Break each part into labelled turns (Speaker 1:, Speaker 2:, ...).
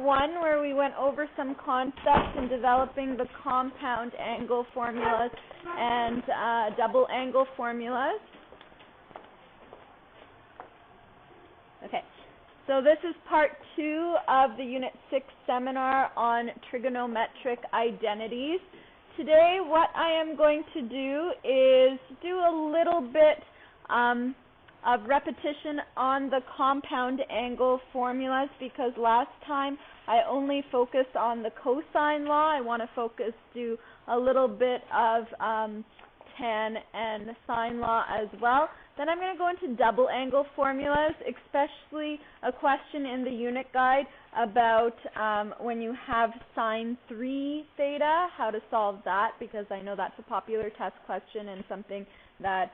Speaker 1: 1 where we went over some concepts in developing the compound angle formulas and double angle formulas. Okay, so this is part 2 of the Unit 6 seminar on trigonometric identities. Today what I am going to do is do a little bit of repetition on the compound angle formulas, because last time I only focused on the cosine law. I want to do a little bit of tan and sine law as well. Then I'm going to go into double angle formulas, especially a question in the unit guide about when you have sine 3 theta, how to solve that, because I know that's a popular test question and something that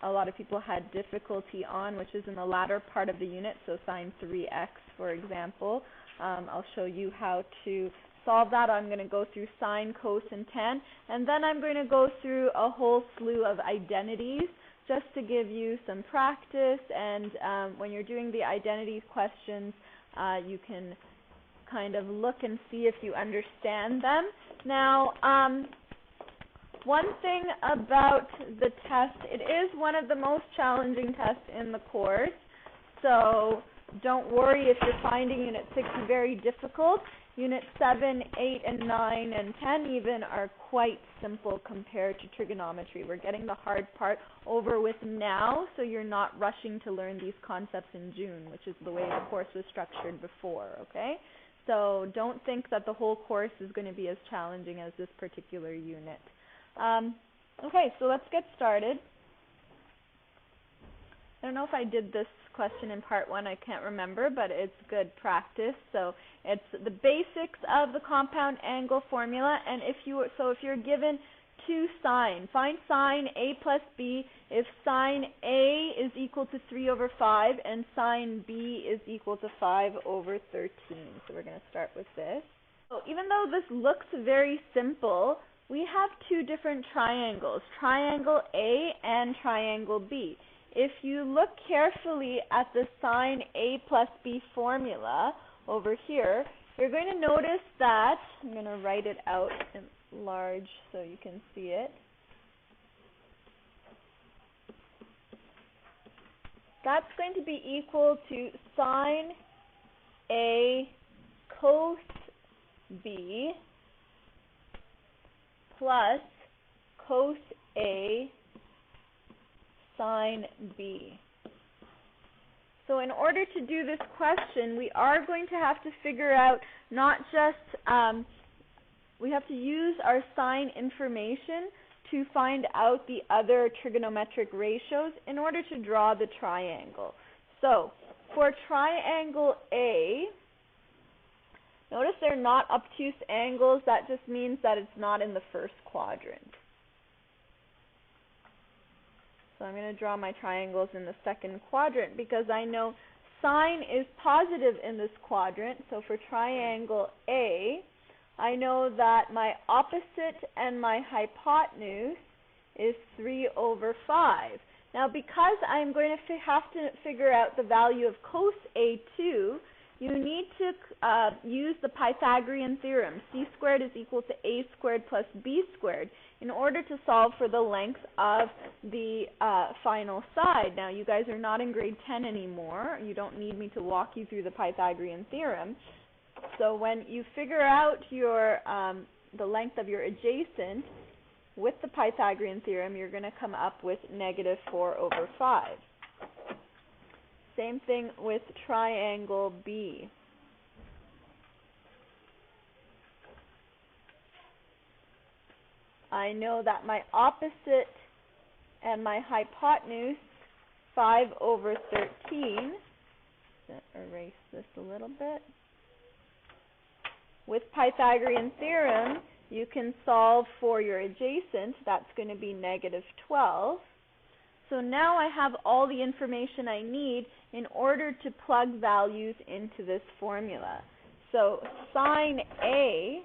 Speaker 1: a lot of people had difficulty on, which is in the latter part of the unit, so sine 3x, for example. I'll show you how to solve that. I'm going to go through sine, cos, and tan, and then I'm going to go through a whole slew of identities just to give you some practice, and when you're doing the identities questions, you can kind of look and see if you understand them. Now, one thing about the test, it is one of the most challenging tests in the course, so don't worry if you're finding Unit 6 very difficult. Unit 7, 8, and 9, and 10 even are quite simple compared to trigonometry. We're getting the hard part over with now, so you're not rushing to learn these concepts in June, which is the way the course was structured before, okay? So don't think that the whole course is going to be as challenging as this particular unit. Okay, so let's get started. I don't know if I did this question in part 1, I can't remember, but it's good practice. So it's the basics of the compound angle formula, and if you're given 2 sine, find sine A plus B if sine A is equal to 3 over 5 and sine B is equal to 5 over 13. So we're going to start with this. So even though this looks very simple, we have 2 different triangles, triangle A and triangle B. If you look carefully at the sine A plus B formula over here, you're going to notice that, I'm going to write it out in large so you can see it. That's going to be equal to sine A cos B plus cos A sine B. So in order to do this question, we are going to have to figure out not just, we have to use our sine information to find out the other trigonometric ratios in order to draw the triangle. So for triangle A, notice they're not obtuse angles. That just means that it's not in the first quadrant. So I'm going to draw my triangles in the second quadrant because I know sine is positive in this quadrant. So for triangle A, I know that my opposite and my hypotenuse is 3 over 5. Now because I'm going to have to figure out the value of cos A2, you need to use the Pythagorean theorem. C squared is equal to A squared plus B squared in order to solve for the length of the final side. Now, you guys are not in grade 10 anymore. You don't need me to walk you through the Pythagorean theorem. So when you figure out your the length of your adjacent with the Pythagorean theorem, you're going to come up with negative 4 over 5. Same thing with triangle B. I know that my opposite and my hypotenuse, 5 over 13, erase this a little bit. With Pythagorean theorem, you can solve for your adjacent. That's going to be negative 12. So now I have all the information I need in order to plug values into this formula. So sine A,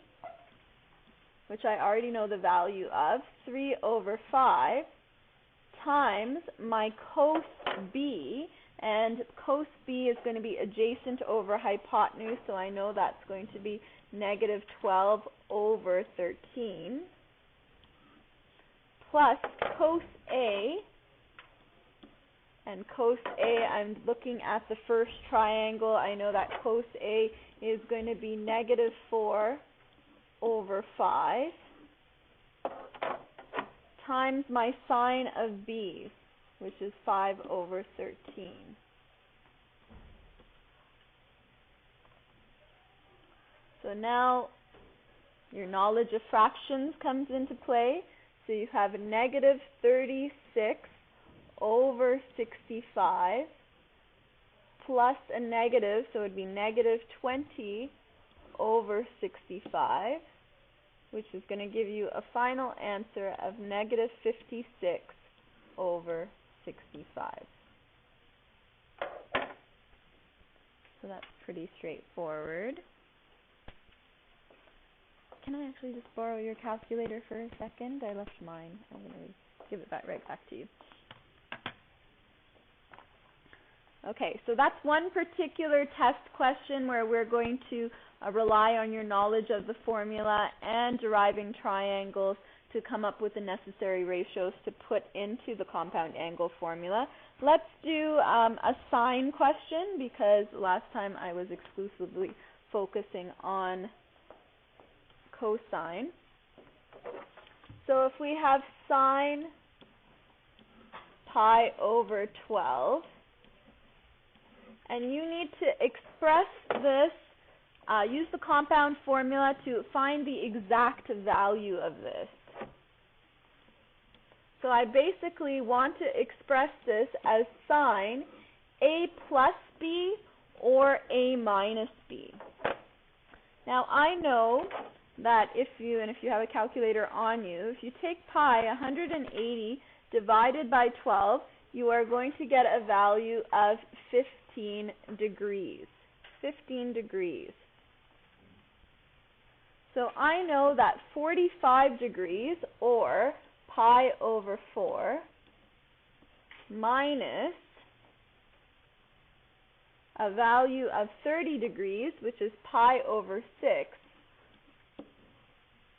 Speaker 1: which I already know the value of, 3 over 5, times my cos B, And cos B is going to be adjacent over hypotenuse, so I know that's going to be negative 12 over 13, plus cos A, and cos A, I'm looking at the first triangle, I know that cos A is going to be negative 4 over 5, times my sine of B, which is 5 over 13. So now your knowledge of fractions comes into play. So you have a negative 36 over 65 plus a negative, so it would be negative 20 over 65, which is going to give you a final answer of negative 56 over 65. So that's pretty straightforward. Can I actually just borrow your calculator for a second? I left mine. I'm going to give it right back to you. Okay, so that's one particular test question where we're going to rely on your knowledge of the formula and deriving triangles to come up with the necessary ratios to put into the compound angle formula. Let's do a sine question, because last time I was exclusively focusing on cosine. So if we have sine pi over 12, and you need to express this, use the compound formula to find the exact value of this. So I basically want to express this as sine a plus b or a minus b. Now I know that if you have a calculator on you, if you take pi 180 divided by 12, you are going to get a value of 15 degrees. 15 degrees. So I know that 45 degrees, or pi over 4, minus a value of 30 degrees, which is pi over 6.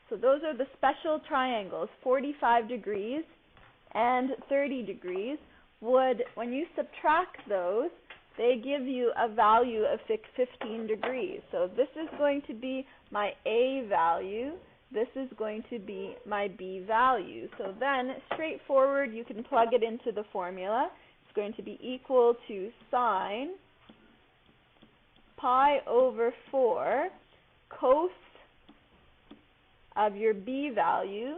Speaker 1: So those are the special triangles, 45 degrees and 30 degrees. When you subtract those, they give you a value of 15 degrees. So this is going to be my A value. This is going to be my B value. So then, straightforward, you can plug it into the formula. It's going to be equal to sine pi over 4 cos of your B value,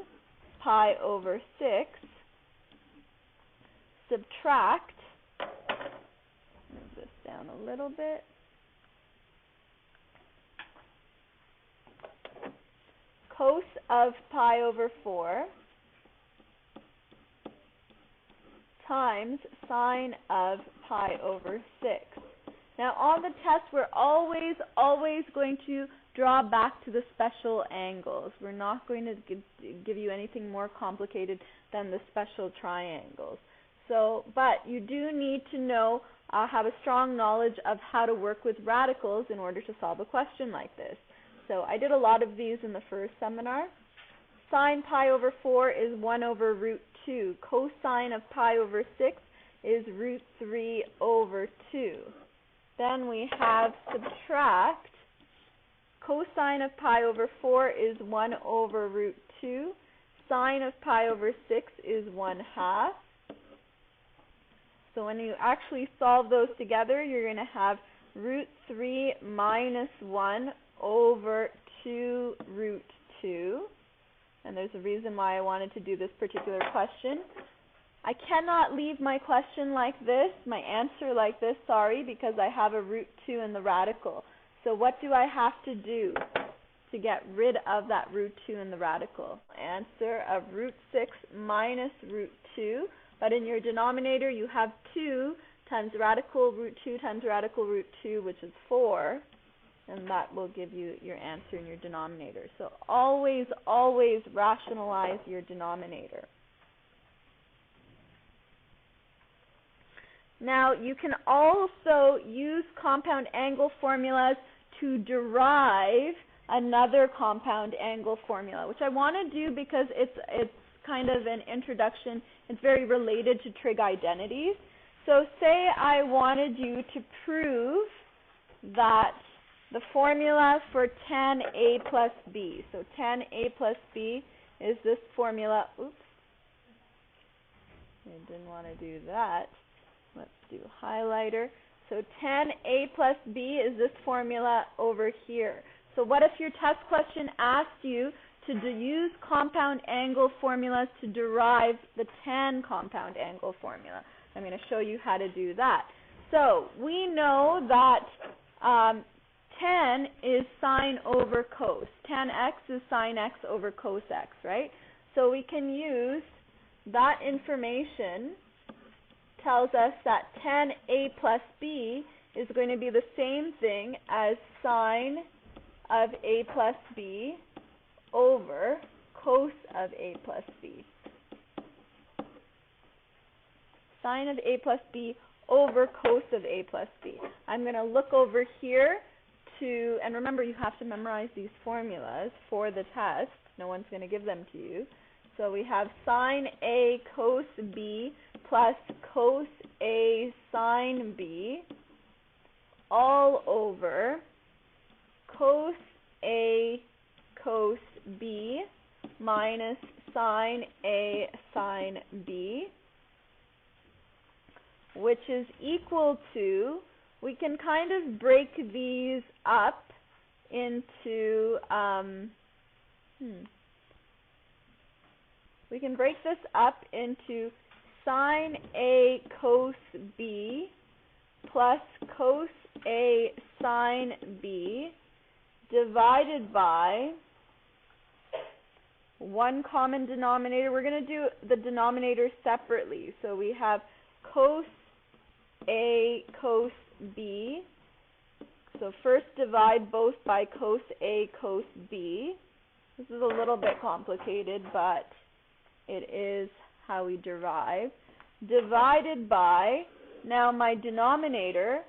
Speaker 1: pi over 6, subtract, move this down a little bit, cos of pi over 4 times sine of pi over 6. Now on the test, we're always going to draw back to the special angles. We're not going to give you anything more complicated than the special triangles. So, but you do need to know, have a strong knowledge of how to work with radicals in order to solve a question like this. So I did a lot of these in the first seminar. Sine pi over 4 is 1 over root 2. Cosine of pi over 6 is root 3 over 2. Then we have subtract. Cosine of pi over 4 is 1 over root 2. Sine of pi over 6 is 1/2. So when you actually solve those together, you're going to have root 3 minus 1 over 2 root 2. And there's a reason why I wanted to do this particular question. I cannot leave my question like this, my answer like this, because I have a root 2 in the radical. So what do I have to do to get rid of that root 2 in the radical? Answer of root 6 minus root 2. But in your denominator, you have 2 times radical root 2 times radical root 2, which is 4. And that will give you your answer in your denominator. So always rationalize your denominator. Now, you can also use compound angle formulas to derive another compound angle formula, which I want to do because it's kind of an introduction. It's very related to trig identities. So say I wanted you to prove that the formula for tan A plus B. So tan A plus B is this formula. Oops. I didn't want to do that. Let's do highlighter. So tan A plus B is this formula over here. So what if your test question asked you to use compound angle formulas to derive the tan compound angle formula? I'm going to show you how to do that. So we know that tan is sine over cos. Tan x is sine x over cos x, right? So we can use that information. Tells us that tan A plus B is going to be the same thing as sine of A plus B over cos of A plus B. Sine of A plus B over cos of A plus B. I'm going to look over here to, and remember you have to memorize these formulas for the test. No one's going to give them to you. So we have sine A cos B plus cos A sine B all over cos A cos B minus sine A sine B, which is equal to, we can kind of break these up into, we can break this up into sine A cos B plus cos A sine B divided by one common denominator. We're going to do the denominator separately. So we have cos A cos B. So first divide both by cos A cos B. This is a little bit complicated, but it is how we derive. Divided by, now my denominator,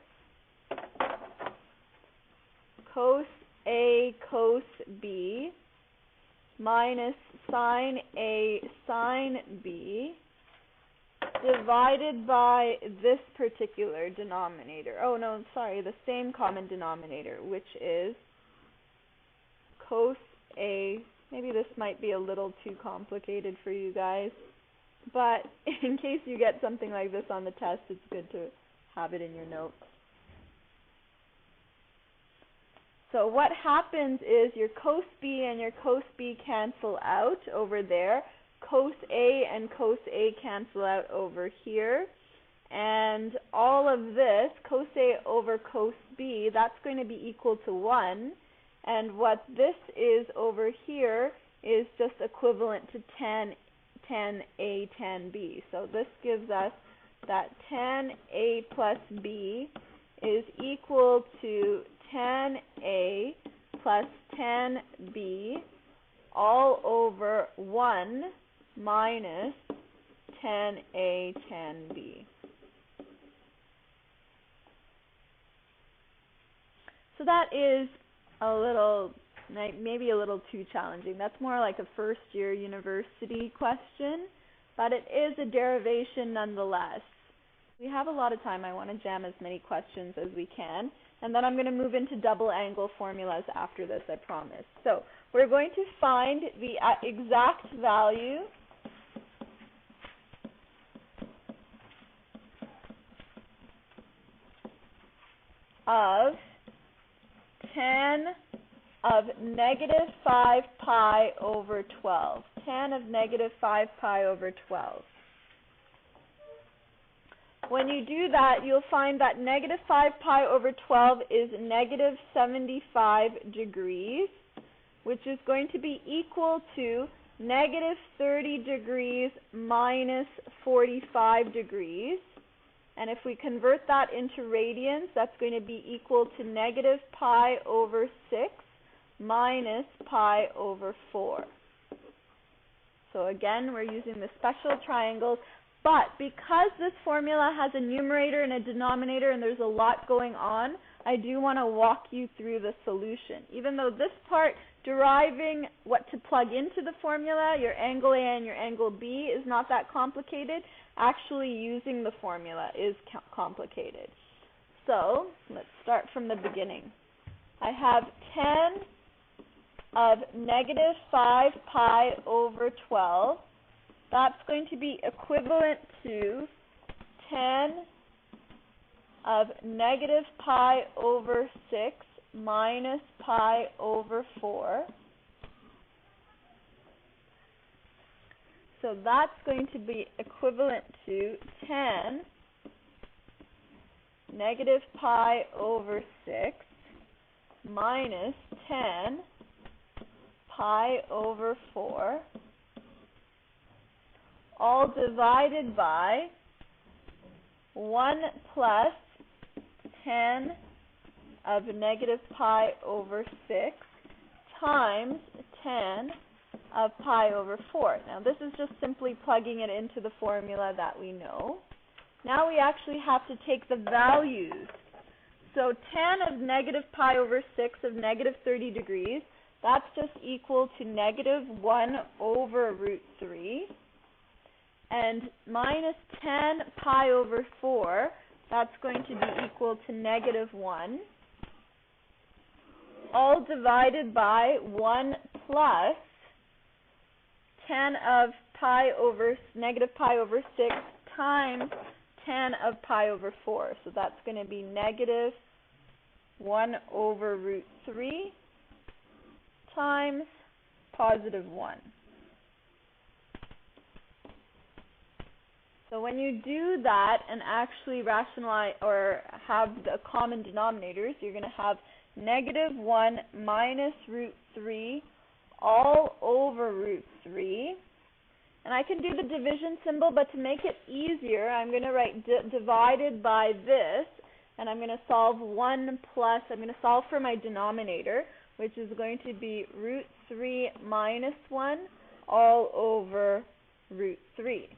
Speaker 1: cos A cos B minus sine A sine B divided by this particular denominator. Oh no, sorry, the same common denominator, which is cos A. Maybe this might be a little too complicated for you guys, but in case you get something like this on the test, it's good to have it in your notes. So what happens is your cos B and your cos B cancel out over there. Cos A and cos A cancel out over here. And all of this, cos A over cos B, that's going to be equal to 1. And what this is over here is just equivalent to tan A tan B. So this gives us that tan A plus B is equal to tan A plus tan B all over 1 minus tan A tan B. So that is a little, maybe a little too challenging. That's more like a first-year university question, but it is a derivation nonetheless. We have a lot of time. I want to jam as many questions as we can, and then I'm going to move into double angle formulas after this, I promise. So we're going to find the exact value of tan of negative 5 pi over 12. Tan of negative 5 pi over 12. When you do that, you'll find that negative 5 pi over 12 is negative 75 degrees, which is going to be equal to negative 30 degrees minus 45 degrees. And if we convert that into radians, that's going to be equal to negative pi over 6 minus pi over 4. So again, we're using the special triangles. But because this formula has a numerator and a denominator and there's a lot going on, I do want to walk you through the solution. Even though this part, deriving what to plug into the formula, your angle A and your angle B, is not that complicated, actually using the formula is complicated. So let's start from the beginning. I have 10 of negative 5 pi over 12. That's going to be equivalent to 10 of negative pi over 6 minus pi over 4. So that's going to be equivalent to 10 negative pi over 6 minus 10 pi over 4, all divided by 1 plus 10 of negative pi over 6 times 10 of pi over 4. Now this is just simply plugging it into the formula that we know. Now we actually have to take the values. So 10 of negative pi over 6 of negative 30 degrees, that's just equal to negative 1 over root 3. And minus 10 pi over 4, that's going to be equal to negative 1. All divided by 1 plus 10 of pi over negative pi over 6 times 10 of pi over 4. So that's going to be negative 1 over root 3 times positive 1. So when you do that and actually rationalize or have the common denominators, you're going to have negative 1 minus root 3 all over root 3. And I can do the division symbol, but to make it easier, I'm going to write divided by this, and I'm going to solve 1 plus, I'm going to solve for my denominator, which is going to be root 3 minus 1 all over root 3.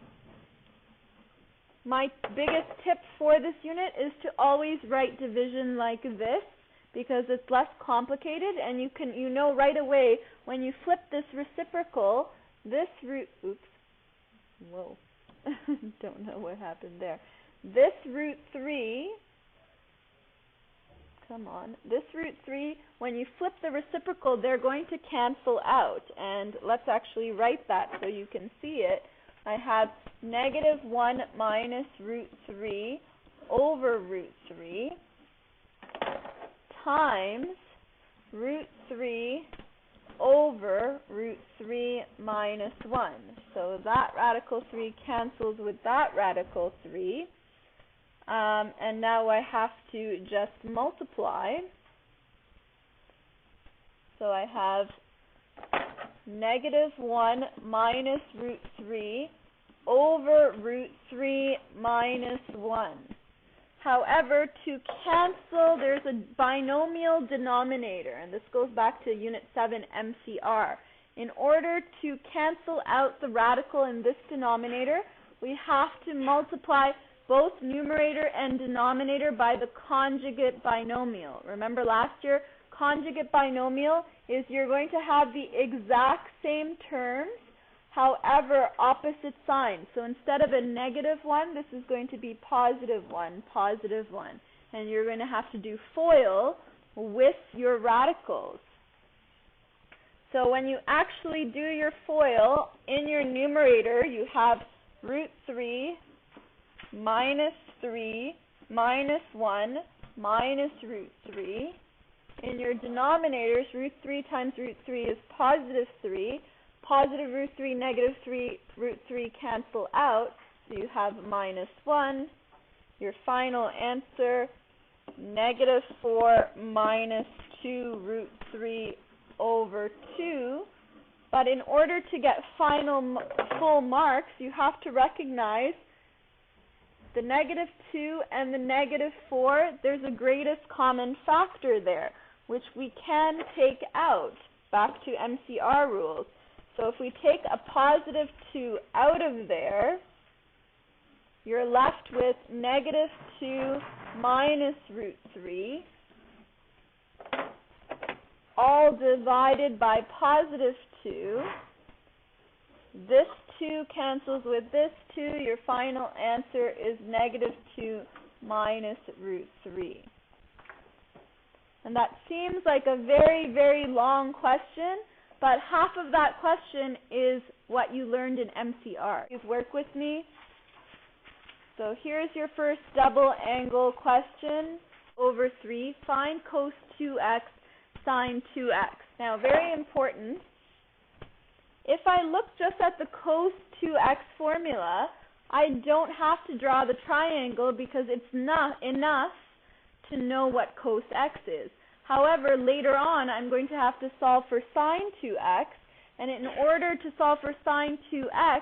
Speaker 1: My biggest tip for this unit is to always write division like this, because it's less complicated, and you know right away when you flip this reciprocal, this root, oops, whoa, don't know what happened there. This root 3, come on, this root 3, when you flip the reciprocal, they're going to cancel out, and let's actually write that so you can see it. I have negative 1 minus root 3 over root 3 times root 3 over root 3 minus 1. So that radical 3 cancels with that radical 3. And now I have to just multiply. So I have negative 1 minus root 3 over root 3 minus 1. However, to cancel, there's a binomial denominator, and this goes back to Unit 7 MCR. In order to cancel out the radical in this denominator, we have to multiply both numerator and denominator by the conjugate binomial. Remember last year, conjugate binomial is you're going to have the exact same terms, however, opposite signs. So instead of a negative 1, this is going to be positive 1, positive 1. And you're going to have to do FOIL with your radicals. So when you actually do your FOIL, in your numerator, you have root 3 minus 3 minus 1 minus root 3. In your denominators, root 3 times root 3 is positive 3. Positive root 3, negative 3, root 3 cancel out, so you have minus 1. Your final answer, negative 4 minus 2 root 3 over 2. But in order to get full marks, you have to recognize the negative 2 and the negative 4, there's a greatest common factor there, which we can take out, back to MCR rules. So if we take a positive 2 out of there, you're left with negative 2 minus root 3, all divided by positive 2. This 2 cancels with this 2. Your final answer is negative 2 minus root 3. And that seems like a very, very long question, but half of that question is what you learned in MCR. Please work with me. So here's your first double angle question. Over 3, find cos 2x, sine 2x. Now, very important, if I look just at the cos 2x formula, I don't have to draw the triangle because it's not enough to know what cos x is. However, later on, I'm going to have to solve for sine 2x, and in order to solve for sine 2x,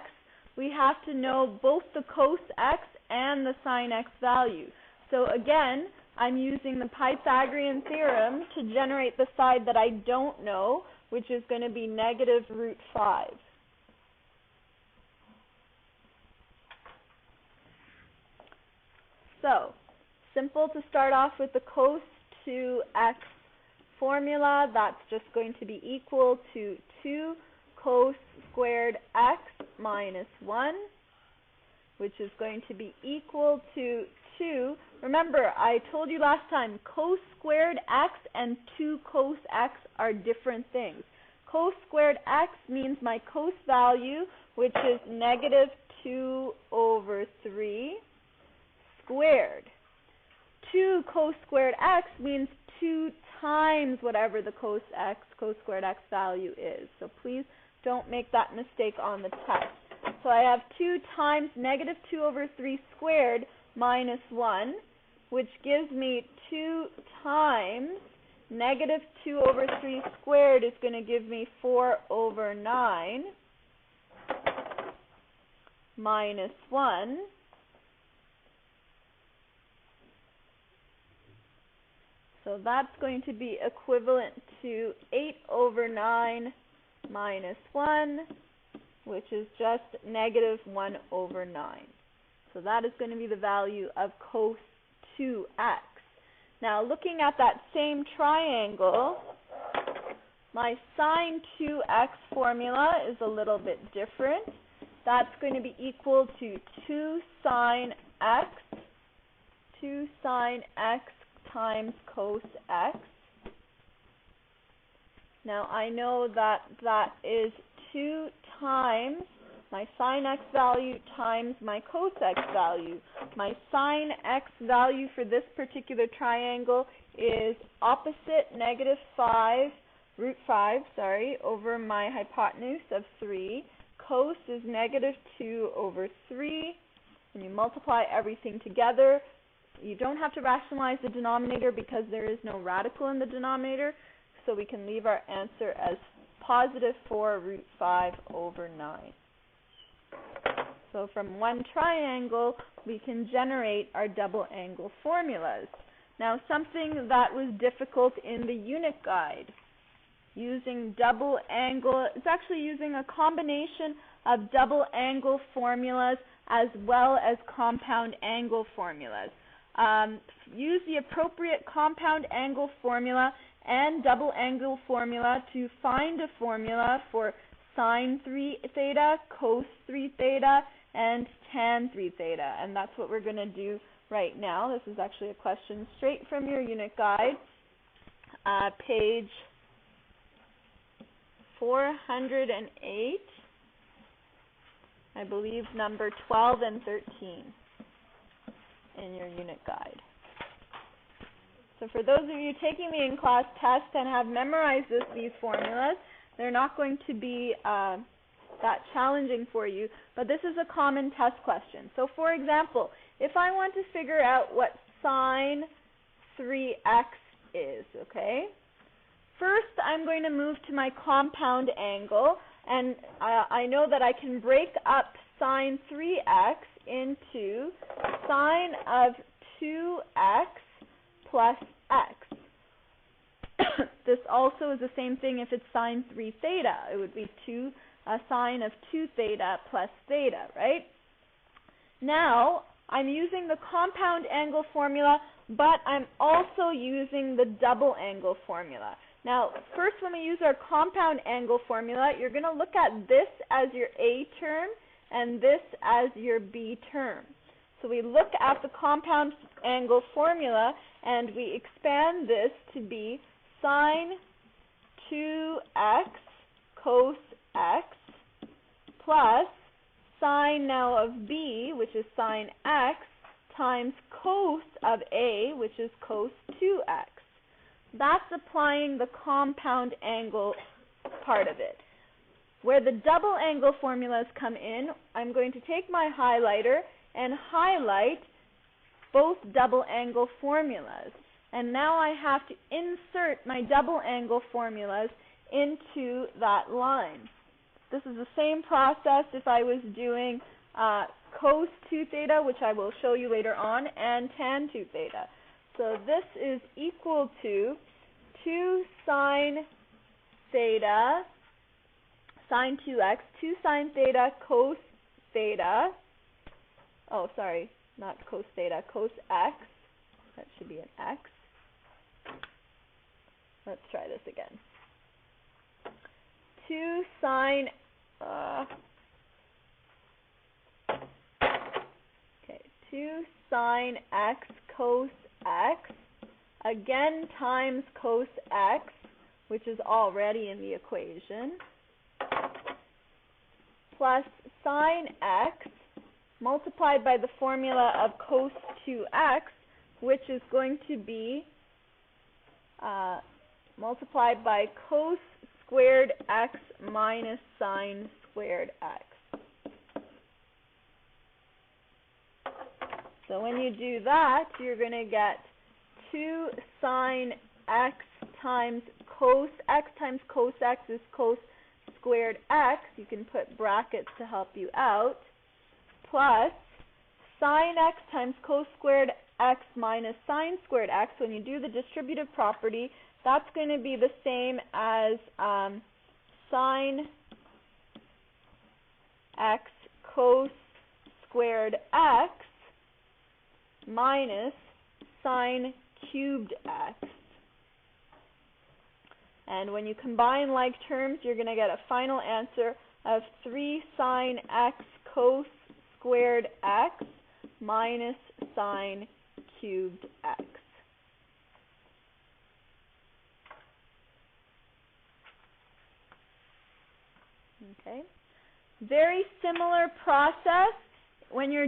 Speaker 1: we have to know both the cos x and the sine x value. So again, I'm using the Pythagorean theorem to generate the side that I don't know, which is going to be negative root 5. So, simple to start off with the cos 2x formula. That's just going to be equal to 2 cos squared x minus 1, which is going to be equal to 2. Remember, I told you last time, cos squared x and 2 cos x are different things. Cos squared x means my cos value, which is negative 2 over 3 squared. 2 cos squared x means 2 times whatever the cos squared x value is. So please don't make that mistake on the test. So I have 2 times negative 2 over 3 squared minus 1, which gives me 2 times negative 2 over 3 squared is going to give me 4 over 9 minus 1. So that's going to be equivalent to 8 over 9 minus 1, which is just negative 1 over 9. So that is going to be the value of cos 2x. Now, looking at that same triangle, my sine 2x formula is a little bit different. That's going to be equal to 2 sine x times cos x. Now, I know that that is 2 times my sine x value times my cos x value. My sine x value for this particular triangle is opposite negative 5, root 5, over my hypotenuse of 3. Cos is negative 2 over 3. And you multiply everything together. You don't have to rationalize the denominator because there is no radical in the denominator. So we can leave our answer as positive 4 root 5 over 9. So from one triangle, we can generate our double angle formulas. Now, something that was difficult in the unit guide, using double angle, it's actually using a combination of double angle formulas as well as compound angle formulas. Use the appropriate compound angle formula and double angle formula to find a formula for sine 3 theta, cos 3 theta, and tan 3 theta. And that's what we're going to do right now. This is actually a question straight from your unit guide, page 408, I believe number 12 and 13 in your unit guide. So for those of you taking the in-class test and have memorized these formulas, they're not going to be that challenging for you, but this is a common test question. So for example, if I want to figure out what sine 3x is, okay? First, I'm going to move to my compound angle, and I know that I can break up sine 3x into sine of 2x plus x. This also is the same thing if it's sine 3 theta. It would be a sine of 2 theta plus theta, right? Now, I'm using the compound angle formula, but I'm also using the double angle formula. Now, first when we use our compound angle formula, you're going to look at this as your A term and this as your B term. So we look at the compound angle formula and we expand this to be sine 2x cos x plus sine now of B, which is sine x, times cos of A, which is cos 2x. That's applying the compound angle part of it. Where the double angle formulas come in, I'm going to take my highlighter and highlight both double angle formulas. And now I have to insert my double angle formulas into that line. This is the same process if I was doing cos 2 theta, which I will show you later on, and tan 2 theta. So this is equal to 2 sine theta, sine 2x, 2 sine theta cos theta. Oh, sorry, not cos theta, cos x. That should be an x. Let's try this again. 2 sine, 2 sine x cos x, again times cos x, which is already in the equation, plus sine x multiplied by the formula of cos 2x, which is going to be multiplied by cos squared x minus sine squared x. So when you do that, you're going to get 2 sine x times cos x is cos squared x. You can put brackets to help you out. Plus sine x times cos squared x minus sine squared x. When you do the distributive property, that's going to be the same as sine x cos squared x minus sine cubed x. And when you combine like terms, you're going to get a final answer of 3 sine x cos squared x minus sine cubed x. Okay. Very similar process when you're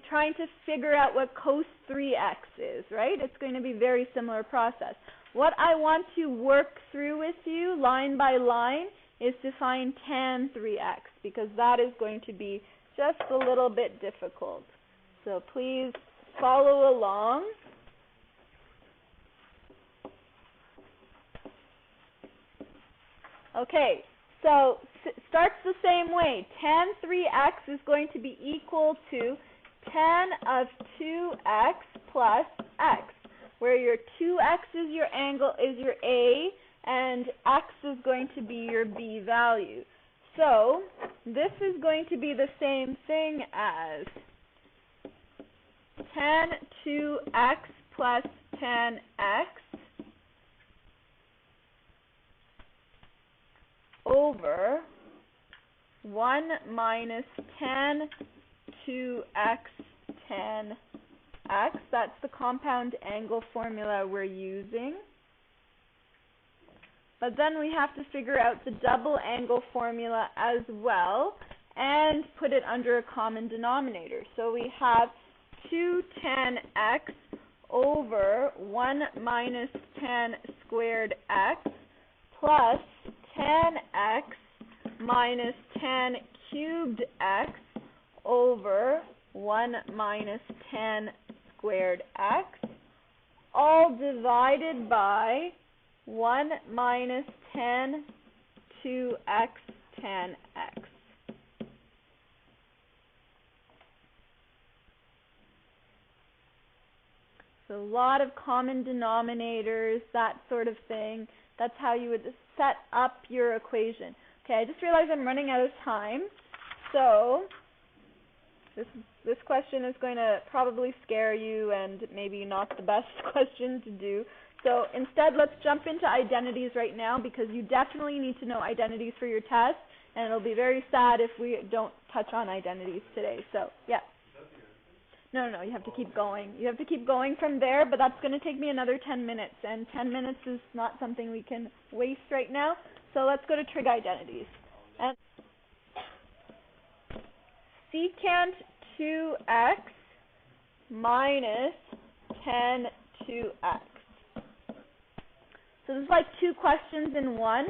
Speaker 1: trying to figure out what cos 3x is, right? It's going to be very similar process. What I want to work through with you line by line is to find tan 3x, because that is going to be just a little bit difficult. So please follow along. Okay, so starts the same way. Tan 3x is going to be equal to tan of 2x plus x, where your 2x is your angle, is your A, and x is going to be your B value. So this is going to be the same thing as tan 2x plus tan x over 1 minus tan 2x tan x. That's the compound angle formula we're using. But then we have to figure out the double angle formula as well and put it under a common denominator. So we have 2 tan x over 1 minus tan squared x plus tan x minus tan cubed x over 1 minus tan squared x, all divided by 1 minus tan 2x tan x. So a lot of common denominators, that sort of thing. That's how you would set up your equation. Okay, I just realized I'm running out of time. So This question is going to probably scare you and maybe not the best question to do. So instead, let's jump into identities right now, because you definitely need to know identities for your test, and it'll be very sad if we don't touch on identities today. So, yeah. No, you have to keep going. You have to keep going from there, but that's going to take me another 10 minutes, and 10 minutes is not something we can waste right now. So let's go to trig identities. And secant 2x minus tan 2x. So this is like two questions in one,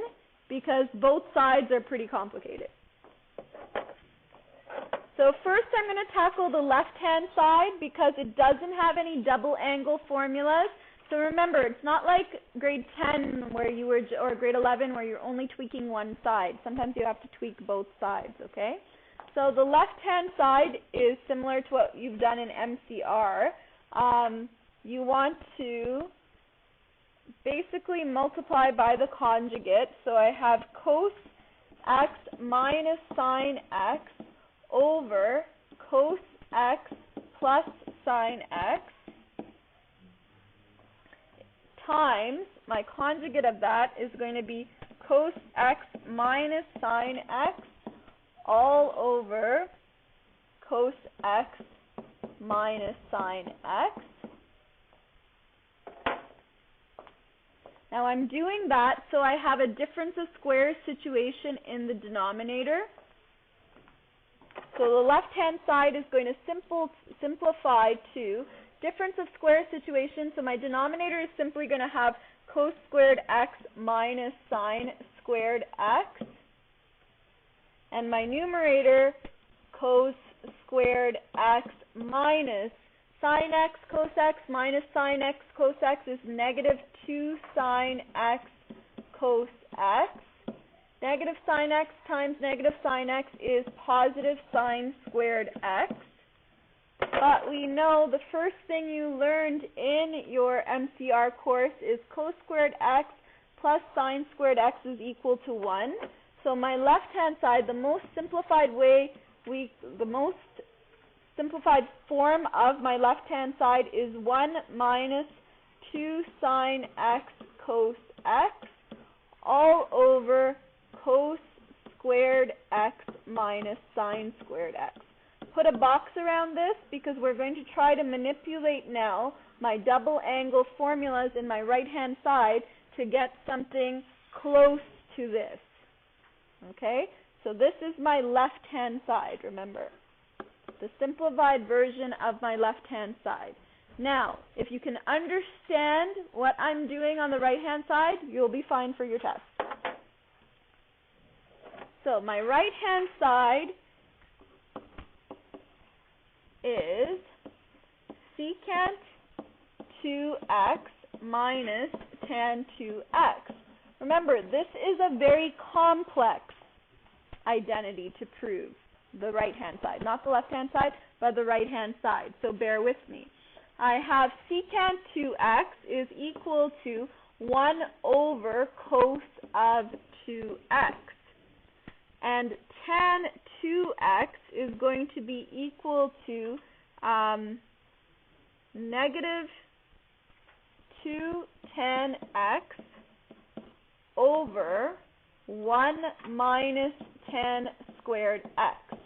Speaker 1: because both sides are pretty complicated. So first I'm going to tackle the left-hand side, because it doesn't have any double angle formulas. So remember, it's not like grade 10 where you were, or grade 11 where you're only tweaking one side. Sometimes you have to tweak both sides, okay? So the left-hand side is similar to what you've done in MCR. You want to basically multiply by the conjugate. So I have cos x minus sine x over cos x plus sine x times, my conjugate of that is going to be cos x minus sine x all over cos x minus sine x. Now I'm doing that so I have a difference of squares situation in the denominator. So the left-hand side is going to simplify to difference of squares situation. So my denominator is simply going to have cos squared x minus sine squared x. And my numerator, cos squared x minus sine x cos x minus sine x cos x is negative 2 sine x cos x. Negative sine x times negative sine x is positive sine squared x. But we know the first thing you learned in your MCR course is cos squared x plus sine squared x is equal to 1. So my left-hand side, the most simplified form of my left-hand side is 1 minus 2 sine x cos x all over cos squared x minus sine squared x. Put a box around this because we're going to try to manipulate now my double angle formulas in my right-hand side to get something close to this. Okay? So this is my left-hand side, remember. The simplified version of my left-hand side. Now, if you can understand what I'm doing on the right-hand side, you'll be fine for your test. So my right-hand side is secant 2x minus tan 2x. Remember, this is a very complex identity to prove, the right-hand side. Not the left-hand side, but the right-hand side. So bear with me. I have secant 2x is equal to 1 over cos of 2x. And tan 2x is going to be equal to negative 2 tan x over 1 minus tan squared x.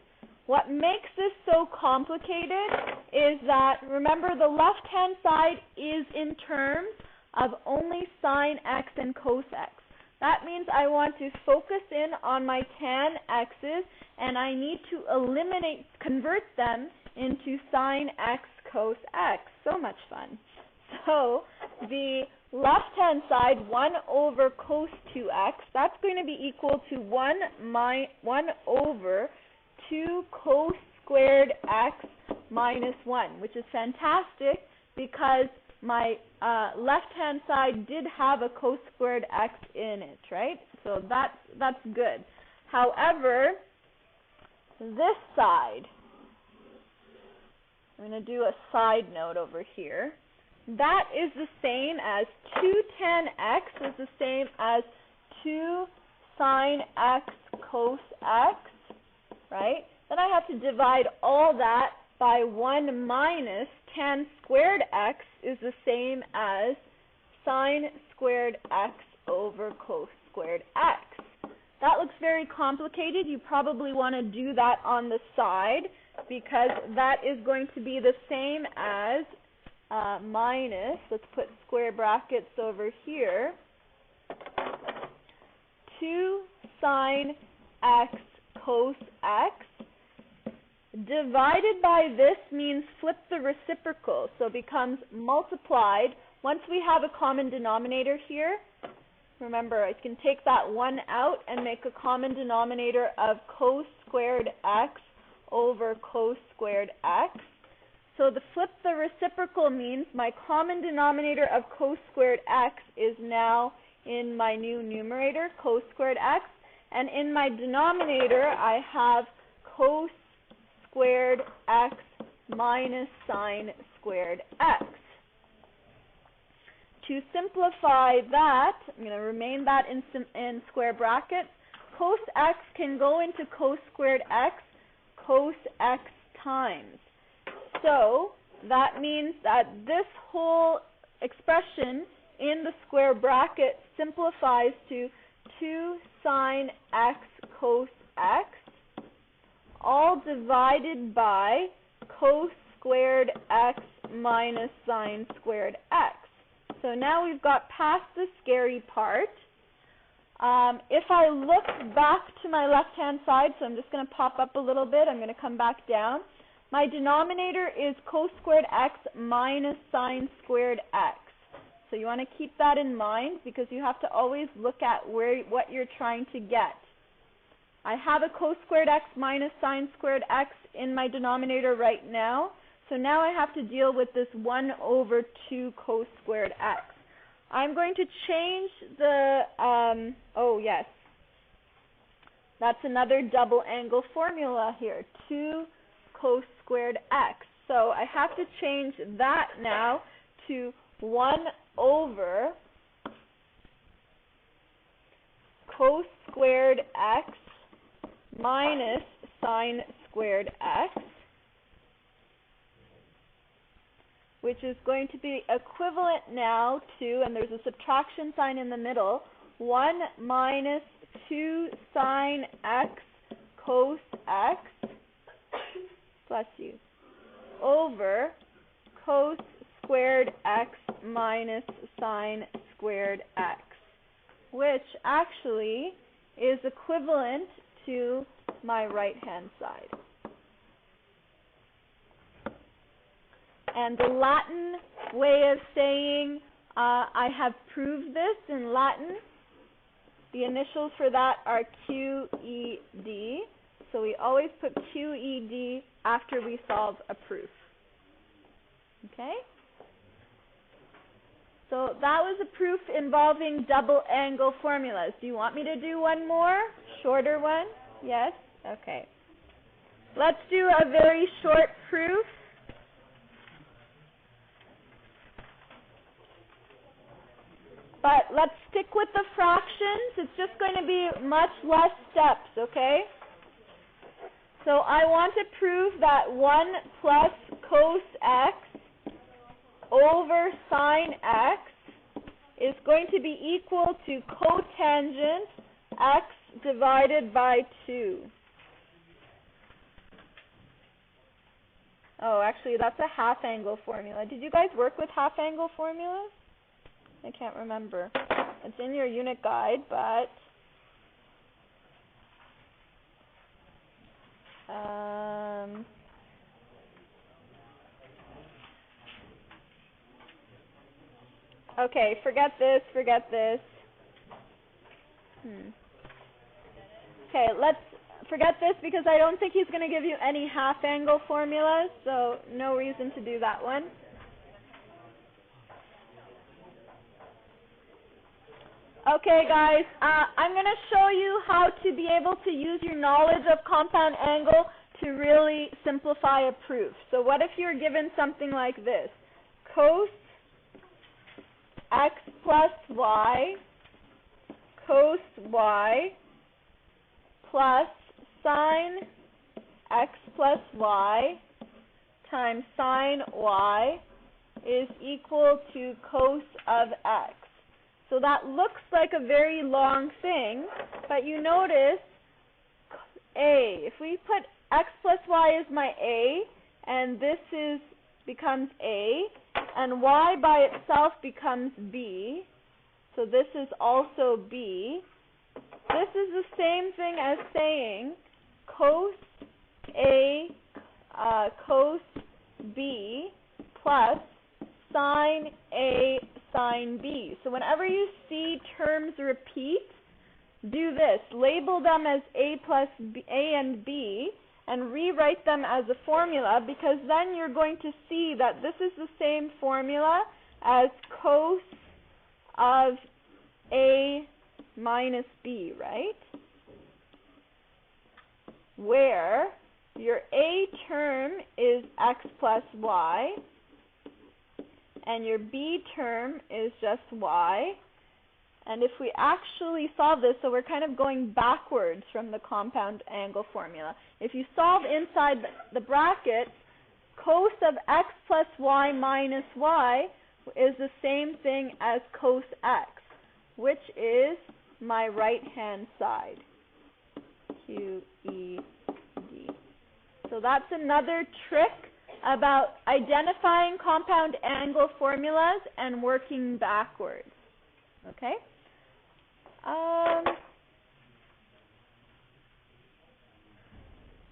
Speaker 1: What makes this so complicated is that, remember, the left-hand side is in terms of only sine x and cos x. That means I want to focus in on my tan x's, and I need to convert them into sine x cos x. So much fun. So the left-hand side, 1 over cos 2x, that's going to be equal to 1 over 2 cos squared x minus 1, which is fantastic because my left-hand side did have a cos squared x in it, right? So that's good. However, this side, I'm going to do a side note over here. That is the same as 2 tan x is the same as 2 sine x cos x, right? Then I have to divide all that by 1 minus tan squared x is the same as sine squared x over cos squared x. That looks very complicated. You probably want to do that on the side because that is going to be the same as minus, let's put square brackets over here, 2 sine x cos x divided by this means flip the reciprocal, so it becomes multiplied. Once we have a common denominator here, remember, I can take that 1 out and make a common denominator of cos squared x over cos squared x. So the flip the reciprocal means my common denominator of cos squared x is now in my new numerator, cos squared x, and in my denominator I have cos squared x minus sine squared x. To simplify that, I'm going to remain that in square brackets. Cos x can go into cos squared x, cos x times. So that means that this whole expression in the square bracket simplifies to 2 sine x cos x, all divided by cos squared x minus sine squared x. So now we've got past the scary part. If I look back to my left-hand side, so I'm just going to pop up a little bit, I'm going to come back down. My denominator is cos squared x minus sine squared x. So you want to keep that in mind because you have to always look at what you're trying to get. I have a cos squared x minus sine squared x in my denominator right now. So now I have to deal with this 1 over 2 cos squared x. I'm going to change the, oh yes, that's another double angle formula here, 2 cos squared x. So I have to change that now to 1 over cos squared x minus sine squared x, which is going to be equivalent now to, and there's a subtraction sign in the middle, 1 minus 2 sine x cos x, bless you, over cos squared x minus sine squared x, which actually is equivalent to my right-hand side. And the Latin way of saying I have proved this in Latin, the initials for that are QED. So we always put QED after we solve a proof. Okay? So that was a proof involving double angle formulas. Do you want me to do one more? Shorter one? Yes? Okay. Let's do a very short proof. But let's stick with the fractions. It's just going to be much less steps, okay? So I want to prove that 1 plus cos x over sine x is going to be equal to cotangent x divided by 2. Oh, actually, that's a half angle formula. Did you guys work with half angle formulas? I can't remember. It's in your unit guide, but okay, forget this. Okay, let's forget this because I don't think he's going to give you any half angle formulas, so no reason to do that one. Okay, guys, I'm going to show you how to be able to use your knowledge of compound angle to really simplify a proof. So what if you're given something like this? Cos x plus y, cos y, plus sine x plus y, times sine y is equal to cos of x. So that looks like a very long thing, but you notice a. If we put x plus y as my a, and this becomes a, and y by itself becomes b, so this is also b. This is the same thing as saying cos a cos b plus sine a sine b. So whenever you see terms repeat, do this. Label them as a plus b, a and b, and rewrite them as a formula, because then you're going to see that this is the same formula as cos of a minus b, right? Where your a term is x plus y, and your b term is just y. And if we actually solve this, so we're kind of going backwards from the compound angle formula. If you solve inside the brackets, cos of x plus y minus y is the same thing as cos x, which is my right-hand side, QED. So that's another trick about identifying compound angle formulas and working backwards. Okay?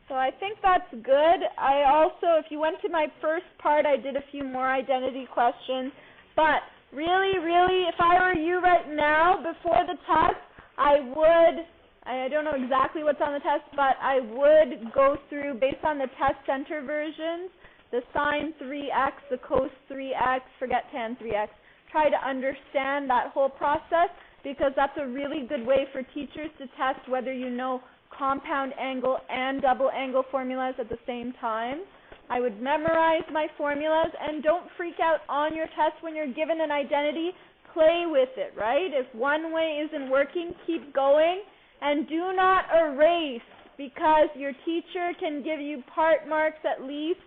Speaker 1: So I think that's good. I also, if you went to my first part, I did a few more identity questions. But really, if I were you right now, before the test, I don't know exactly what's on the test, but I would go through, based on the test center versions, the sine 3x, the cos 3x, forget tan 3x. Try to understand that whole process, because that's a really good way for teachers to test whether you know compound angle and double angle formulas at the same time. I would memorize my formulas, and don't freak out on your test when you're given an identity. Play with it, right? If one way isn't working, keep going, and do not erase, because your teacher can give you part marks at least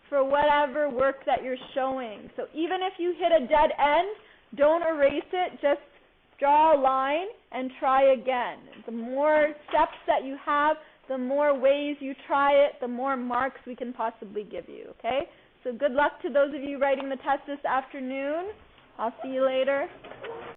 Speaker 1: for whatever work that you're showing. So even if you hit a dead end, don't erase it, just draw a line and try again. The more steps that you have, the more ways you try it, the more marks we can possibly give you, okay? So good luck to those of you writing the test this afternoon. I'll see you later.